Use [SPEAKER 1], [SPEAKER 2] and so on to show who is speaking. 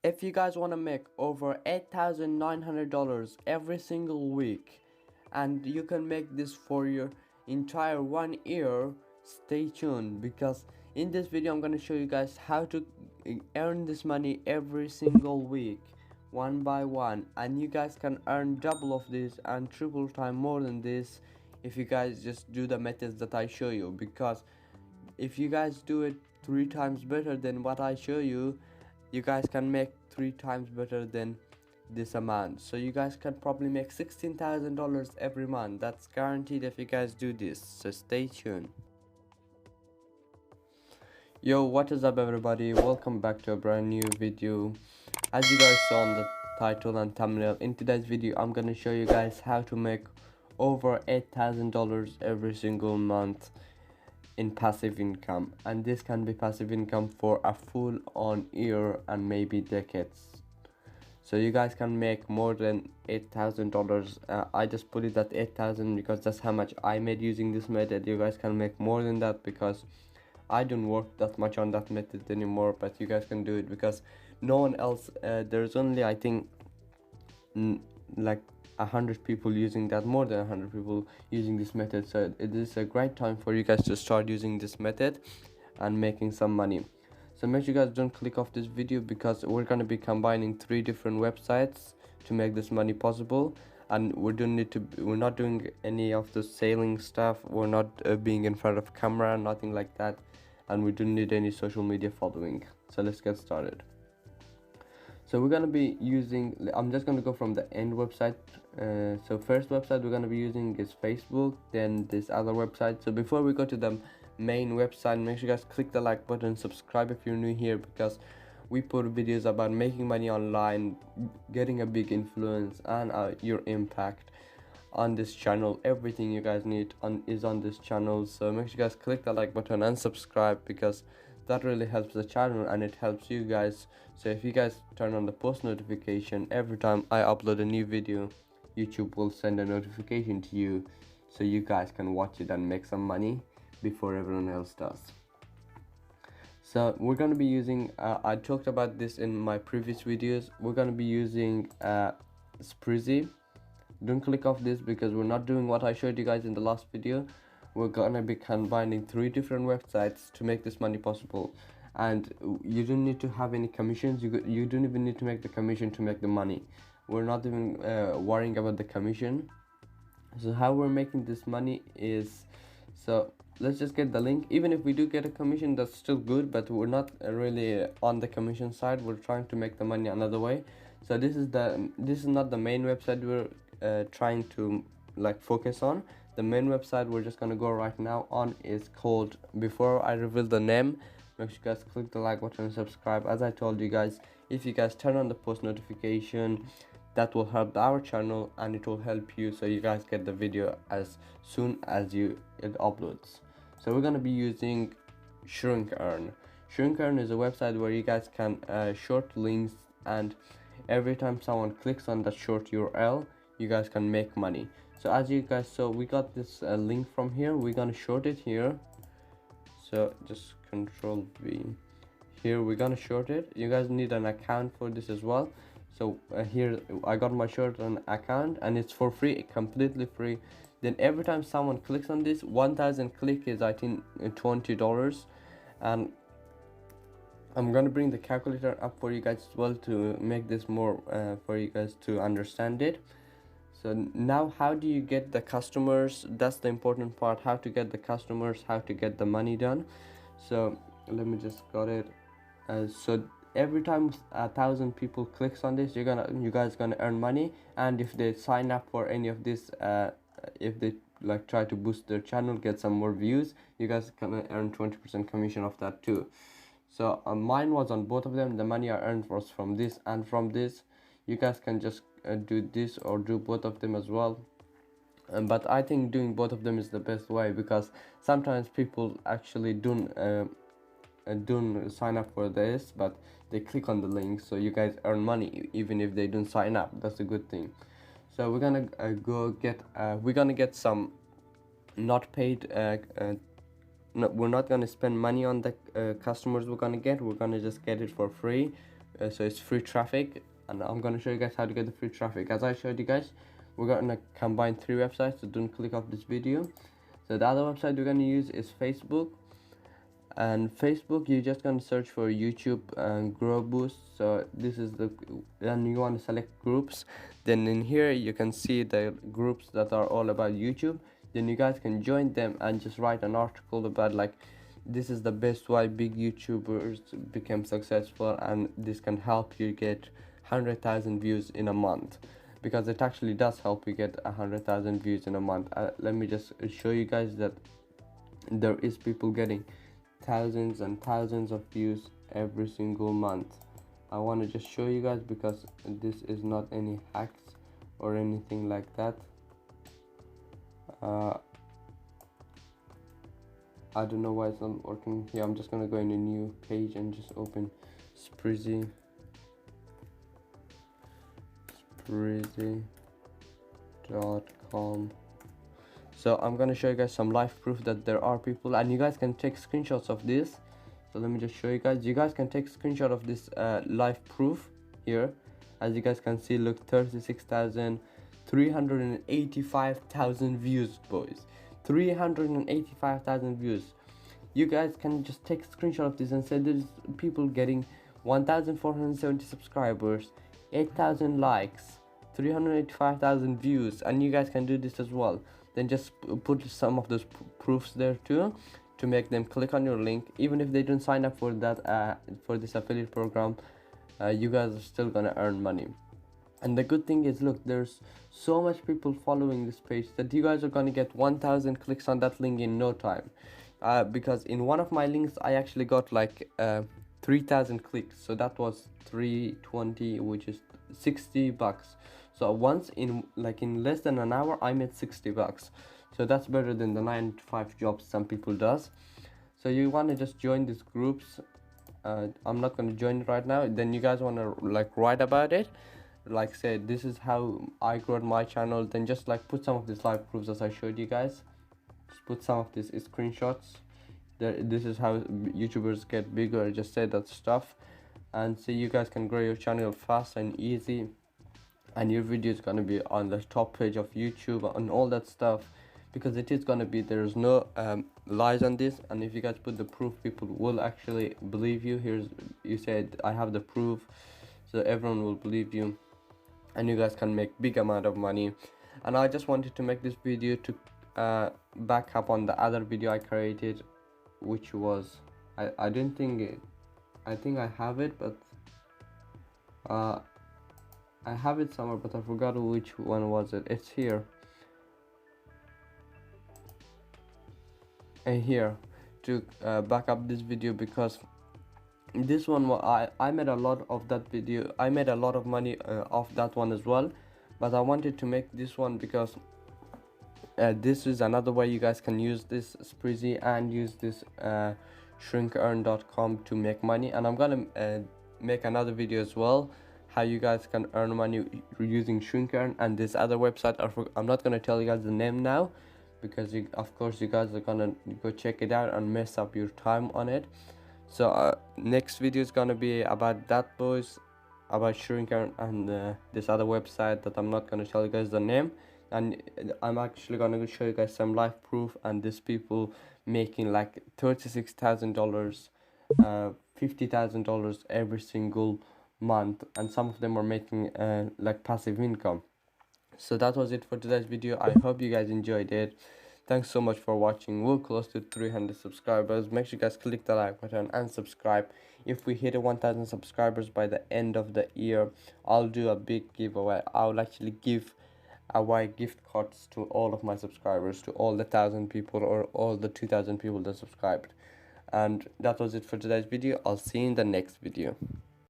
[SPEAKER 1] If you guys want to make over $8,900 every single week, and you can make this for your entire 1 year, stay tuned, because in this video I'm going to show you guys how to earn this money every single week, one by one, and you guys can earn double of this and triple time more than this if you guys just do the methods that I show you. Because if you guys do it 3 times better than what I show you, you guys can make 3 times better than this amount. So you guys can probably make $16,000 every month. That's guaranteed if you guys do this. So stay tuned. Yo, what is up everybody? Welcome back to a brand new video. As you guys saw on the title and thumbnail, in today's video I'm gonna show you guys how to make over $8,000 every single month in passive income, and this can be passive income for a full on year and maybe decades. So you guys can make more than $8,000. I just put it at 8,000 because that's how much I made using this method. You guys can make more than that because I don't work that much on that method anymore, but you guys can do it because no one else, there's only I think like 100 people using that, more than 100 people using this method. So it is a great time for you guys to start using this method and making some money. So make sure you guys don't click off this video because we're going to be combining 3 different websites to make this money possible, and we're not doing any of the selling stuff. We're not being in front of camera, nothing like that, and we don't need any social media following. So let's get started. So we're going to be using, I'm just going to go from the end website. So first website we're going to be using is Facebook, then this other website. So before we go to the main website, make sure you guys click the like button, subscribe if you're new here, because we put videos about making money online, getting a big influence, and your impact on this channel. Everything you guys need is on this channel. So make sure you guys click the like button and subscribe, because that really helps the channel and it helps you guys. So if you guys turn on the post notification, every time I upload a new video, YouTube will send a notification to you, so you guys can watch it and make some money before everyone else does. So we're going to be using, I talked about this in my previous videos, we're going to be using Spreezy. Don't click off this because we're not doing what I showed you guys in the last video. We're gonna be combining 3 different websites to make this money possible, and you don't need to have any commissions. You don't even need to make the commission to make the money. We're not even worrying about the commission. So how we're making this money is, so let's just get the link. Even if we do get a commission, that's still good, but we're not really on the commission side. We're trying to make the money another way. So this is not the main website we're trying to focus on. The main website we're just gonna go right now on is called, before I reveal the name, make sure you guys click the like button and subscribe. As I told you guys, if you guys turn on the post notification, that will help our channel and it will help you, so you guys get the video as soon as it uploads. So we're gonna be using ShrinkEarn. ShrinkEarn is a website where you guys can short links, and every time someone clicks on that short URL, you guys can make money. So as you guys saw, we got this link from here. We're gonna short it here. So just Control V. Here we're gonna short it. You guys need an account for this as well. So here I got my short on account, and it's for free, completely free. Then every time someone clicks on this, 1,000 click is I think $20, and I'm gonna bring the calculator up for you guys as well to make this more for you guys to understand it. So now, how do you get the customers? That's the important part, how to get the customers, how to get the money done. So let me just got it. So every time 1,000 people clicks on this, you guys gonna earn money. And if they sign up for any of this, if they try to boost their channel, get some more views, you guys gonna earn 20% commission of that too. So mine was on both of them. The money I earned was from this and from this. You guys can just do this or do both of them as well, but I think doing both of them is the best way, because sometimes people actually don't sign up for this, but they click on the link, so you guys earn money even if they don't sign up. That's a good thing. So we're gonna we're gonna get some not paid no, we're not gonna spend money on the customers we're gonna get. We're gonna just get it for free. so it's free traffic, and I'm gonna show you guys how to get the free traffic. As I showed you guys, we're gonna combine 3 websites, so don't click off this video. So the other website we're gonna use is Facebook. And Facebook, you're just gonna search for YouTube and Grow Boost. So this is the, then you want to select groups. Then in here you can see the groups that are all about YouTube. Then you guys can join them and just write an article about like, this is the best why big YouTubers became successful, and this can help you get 100,000 views in a month, because it actually does help you get 100,000 views in a month. Let me just show you guys that there is people getting thousands and thousands of views every single month. I want to just show you guys, because this is not any hacks or anything like that. I don't know why it's not working here. I'm just gonna go in a new page and just open Spreezy.com. So I'm gonna show you guys some live proof that there are people, and you guys can take screenshots of this. So let me just show you guys. You guys can take screenshot of this live proof here. As you guys can see, look, 36,385,000 views, boys. 385,000 views. You guys can just take a screenshot of this and say there's people getting 1,470 subscribers, 8,000 likes, 385,000 views, and you guys can do this as well. Then just put some of those proofs there too, to make them click on your link. Even if they don't sign up for that for this affiliate program, you guys are still gonna earn money. And the good thing is, look, there's so much people following this page that you guys are gonna get 1,000 clicks on that link in no time. Because in one of my links I actually got like 3,000 clicks, so that was 320, which is $60. So once in less than an hour I made $60. So that's better than the 9 to 5 jobs some people does. So you want to just join these groups. I'm not going to join it right now. Then you guys want to like write about it, like say this is how I grew my channel. Then just like put some of these live proofs as I showed you guys. Just put some of these screenshots. This is how YouTubers get bigger. Just say that stuff, and so you guys can grow your channel fast and easy, and your video is going to be on the top page of YouTube and all that stuff, because it is going to be, there's no lies on this. And if you guys put the proof, people will actually believe you. You said I have the proof, so everyone will believe you, and you guys can make big amount of money. And I just wanted to make this video to back up on the other video I created, which was I didn't think it, I think I have it, but I have it somewhere, but I forgot which one was it. It's here. And here to back up this video, because this one I made a lot of that video. I made a lot of money off that one as well, but I wanted to make this one because this is another way you guys can use this Spreezy and use this shrinkearn.com to make money. And I'm gonna make another video as well, how you guys can earn money using Shrinkearn and this other website. I'm not gonna tell you guys the name now, because of course you guys are gonna go check it out and mess up your time on it. So next video is gonna be about that, boys, about Shrinkearn and this other website that I'm not gonna tell you guys the name. And I'm actually gonna show you guys some live proof, and these people making like $36,000, $50,000 every single month, and some of them are making like passive income. So that was it for today's video. I hope you guys enjoyed it. Thanks so much for watching. We're close to 300 subscribers. Make sure you guys click the like button and subscribe. If we hit 1,000 subscribers by the end of the year, I'll do a big giveaway. I'll actually give away gift cards to all of my subscribers, to all the 1,000 people or all the 2,000 people that subscribed. And that was it for today's video. I'll see you in the next video.